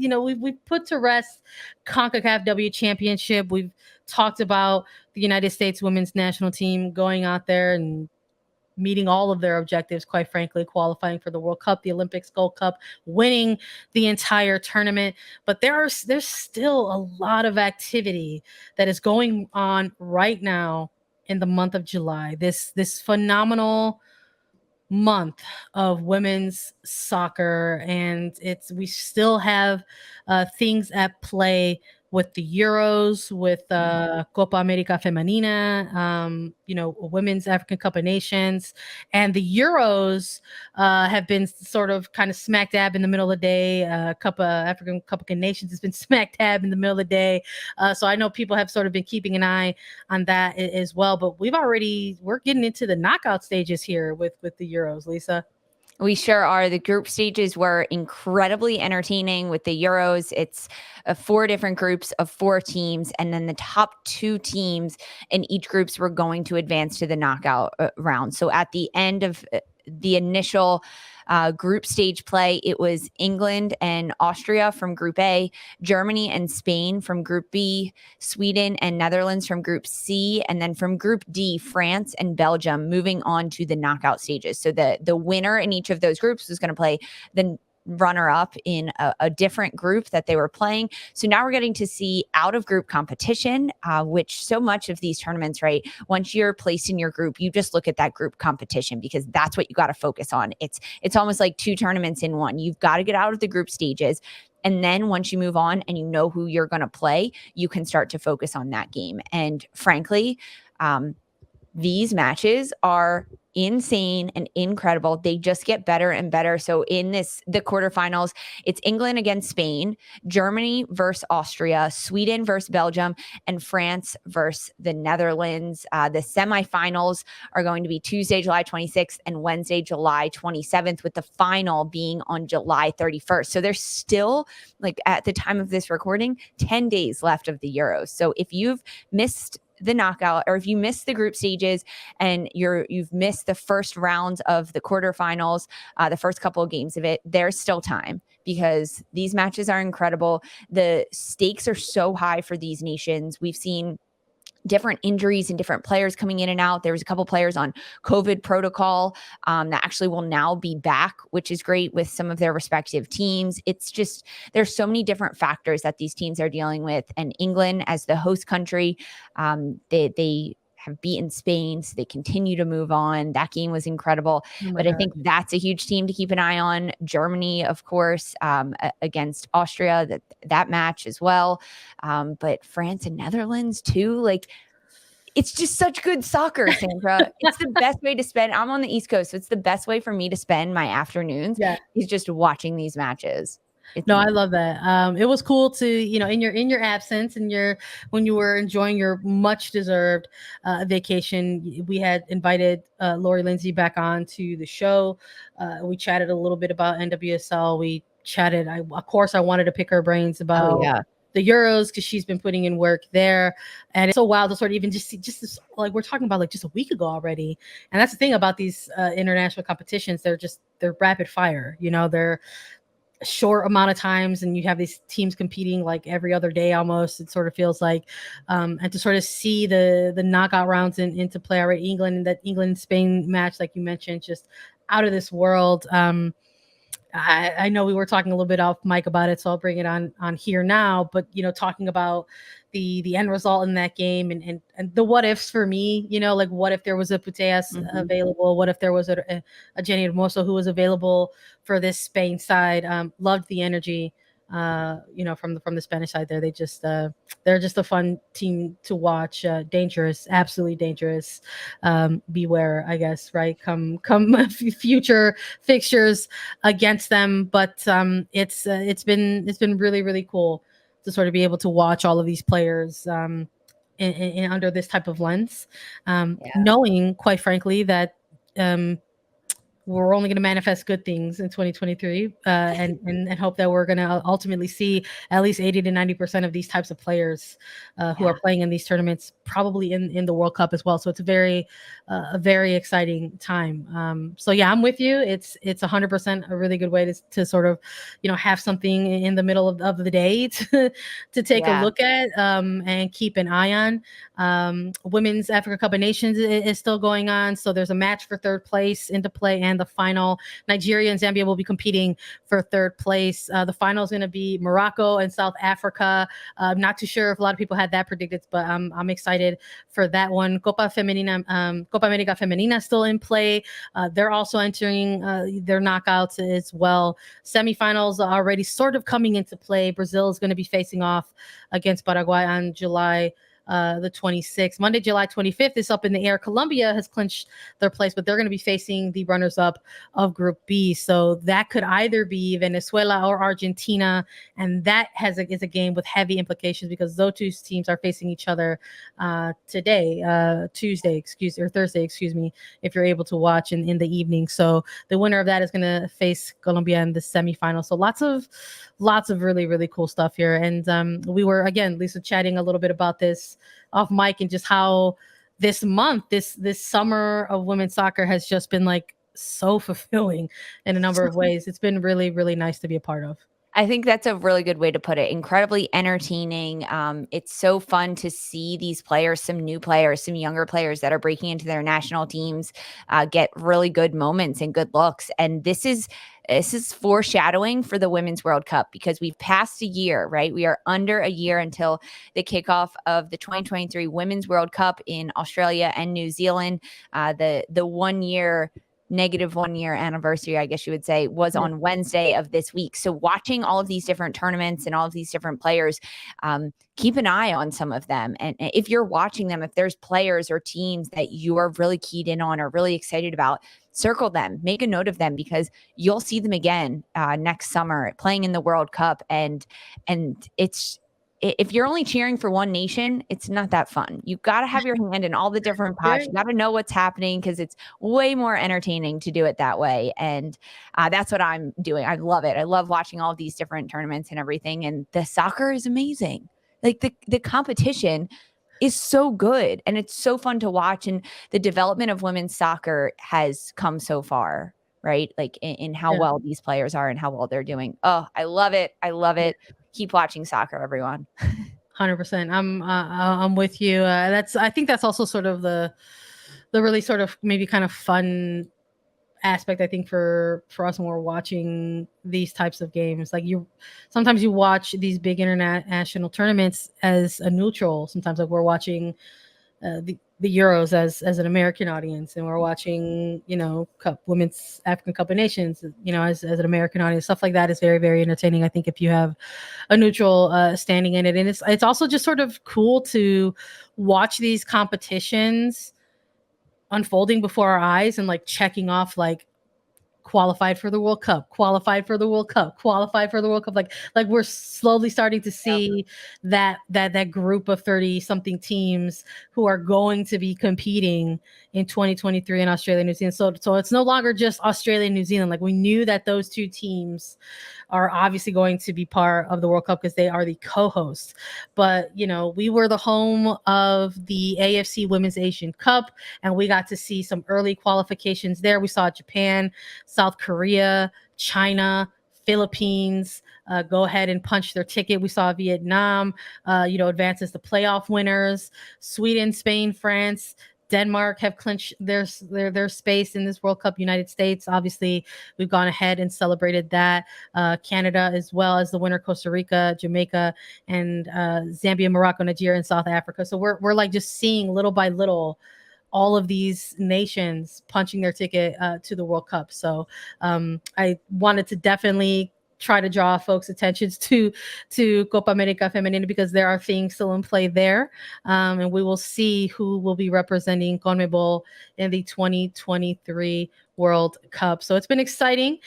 we've put to rest CONCACAF W Championship. We've talked about the United States women's national team going out there and meeting all of their objectives, quite frankly, qualifying for the World Cup, the Olympics, Gold Cup, winning the entire tournament. But there's still a lot of activity that is going on right now in the month of July. This phenomenal month of women's soccer, and we still have things at play with the Euros, with Copa America Femenina, Women's African Cup of Nations, and the Euros have been sort of kind of smack dab in the middle of the day. African Cup of Nations has been smack dab in the middle of the day. So I know people have sort of been keeping an eye on that as well. But we're getting into the knockout stages here with the Euros, Lisa. We sure are. The group stages were incredibly entertaining with the Euros. It's 4 different groups of 4 teams, and then the top 2 teams in each groups were going to advance to the knockout round. So at the end of the initial group stage play, it was England and Austria from Group A, Germany and Spain from Group B, Sweden and Netherlands from Group C, and then from Group D, France and Belgium moving on to the knockout stages. So the winner in each of those groups was going to play the runner-up in a different group that they were playing. So now we're getting to see out-of-group competition, which so much of these tournaments, right, once you're placed in your group, you just look at that group competition because that's what you got to focus on. It's almost like 2 tournaments in one. You've got to get out of the group stages. And then once you move on and you know who you're going to play, you can start to focus on that game. And frankly, these matches are insane and incredible. They just get better and better. So in the quarterfinals, it's England against Spain, Germany versus Austria, Sweden versus Belgium, and France versus the Netherlands. The semifinals are going to be Tuesday, July 26th and Wednesday, July 27th, with the final being on July 31st. So there's still, like at the time of this recording, 10 days left of the Euros. So if you've missed the knockout, or if you missed the group stages and you've missed the first rounds of the quarterfinals, the first couple of games of it, there's still time because these matches are incredible. The stakes are so high for these nations. We've seen different injuries and different players coming in and out. There was a couple players on COVID protocol that actually will now be back, which is great with some of their respective teams. It's just, there's so many different factors that these teams are dealing with. And England, as the host country, they have beaten Spain, so they continue to move on. That game was incredible. But I think that's a huge team to keep an eye on. Germany, of course, against Austria, that match as well. But France and Netherlands too. Like, it's just such good soccer, Sandra. It's the best way to spend. I'm on the East Coast, so it's the best way for me to spend my afternoons. Yeah, is just watching these matches. No, I love that. It was cool to, in your absence and when you were enjoying your much deserved vacation, we had invited Lori Lindsay back on to the show. We chatted a little bit about NWSL. We chatted. Of course, I wanted to pick her brains about the Euros because she's been putting in work there, and it's so wild to sort of even just see this, like we're talking about like just a week ago already. And that's the thing about these international competitions; they're rapid fire. They're short amount of times, and you have these teams competing like every other day almost. It sort of feels like, and to sort of see the knockout rounds into play already. England Spain match, like you mentioned, just out of this world. I know we were talking a little bit off mic about it, so I'll bring it on here now. But talking about the end result in that game and the what ifs for me, like what if there was a Putellas available? What if there was a Jenny Hermoso who was available for this Spain side? Loved the energy, from the Spanish side there. They're just a fun team to watch. Dangerous, absolutely dangerous. Beware, I guess, right? Come future fixtures against them. But it's been really, really cool to sort of be able to watch all of these players in under this type of lens, knowing, quite frankly, that we're only going to manifest good things in 2023, and hope that we're going to ultimately see at least 80 to 90% of these types of players who are playing in these tournaments, probably in the World Cup as well. So it's a very exciting time. So yeah, I'm with you. It's 100% a really good way to sort of, have something in the middle of the day to take a look at, and keep an eye on. Women's Africa Cup of Nations is still going on. So there's a match for third place into play, and the final. Nigeria and Zambia will be competing for third place. The final is going to be Morocco and South Africa. I'm not too sure if a lot of people had that predicted, but I'm excited for that one. Copa America Femenina still in play. They're also entering their knockouts as well. Semifinals are already sort of coming into play. Brazil is going to be facing off against Paraguay on July the 26th. Monday, July 25th is up in the air. Colombia has clinched their place, but they're going to be facing the runners-up of Group B. So that could either be Venezuela or Argentina, and that is a game with heavy implications because those two teams are facing each other today, Thursday, excuse me, if you're able to watch in the evening. So the winner of that is going to face Colombia in the semifinal. So lots of really, really cool stuff here. And we were, again, Lisa, chatting a little bit about this off mic, and just how this month, this summer of women's soccer has just been like so fulfilling in a number of ways. It's been really, really nice to be a part of. I think that's a really good way to put it. Incredibly entertaining. It's so fun to see these players, some new players, some younger players that are breaking into their national teams, get really good moments and good looks. And this is foreshadowing for the Women's World Cup, because we've passed a year, right? We are under a year until the kickoff of the 2023 Women's World Cup in Australia and New Zealand. The negative 1 year anniversary, I guess you would say, was on Wednesday of this week. So watching all of these different tournaments and all of these different players, keep an eye on some of them. And if you're watching them, if there's players or teams that you are really keyed in on or really excited about, circle them, make a note of them, because you'll see them again next summer playing in the World Cup. And if you're only cheering for one nation, it's not that fun. You've got to have your hand in all the different pots. You got to know what's happening, because it's way more entertaining to do it that way. And that's what I'm doing. I love it. I love watching all of these different tournaments and everything. And the soccer is amazing. Like the competition is so good, and it's so fun to watch. And the development of women's soccer has come so far, right? Like in how well these players are and how well they're doing. Oh, I love it. I love it. Keep watching soccer, everyone. 100%. I'm with you. I think that's also sort of the really sort of maybe kind of fun aspect, I think, for us when we're watching these types of games. Like sometimes you watch these big international tournaments as a neutral. Sometimes like we're watching the Euros as an American audience, and we're watching, Women's African Cup of Nations, as an American audience. Stuff like that is very, very entertaining, I think, if you have a neutral standing in it. And it's also just sort of cool to watch these competitions unfolding before our eyes and like checking off like qualified for the World Cup, qualified for the World Cup, qualified for the World Cup. Like we're slowly starting to see that group of 30 something teams who are going to be competing in 2023 in Australia and New Zealand. So it's no longer just Australia and New Zealand. Like we knew that those two teams are obviously going to be part of the World Cup because they are the co-hosts. But, we were the home of the AFC Women's Asian Cup, and we got to see some early qualifications there. We saw Japan, South Korea, China, Philippines go ahead and punch their ticket. We saw Vietnam, advance as the playoff winners. Sweden, Spain, France, Denmark have clinched their space in this World Cup. United States, obviously, we've gone ahead and celebrated that. Canada, as well as the winner, Costa Rica, Jamaica, and Zambia, Morocco, Nigeria, and South Africa. So we're like just seeing little by little all of these nations punching their ticket to the World Cup. So I wanted to definitely try to draw folks' attentions to Copa America Femenina, because there are things still in play there. And we will see who will be representing CONMEBOL in the 2023 World Cup. So it's been exciting.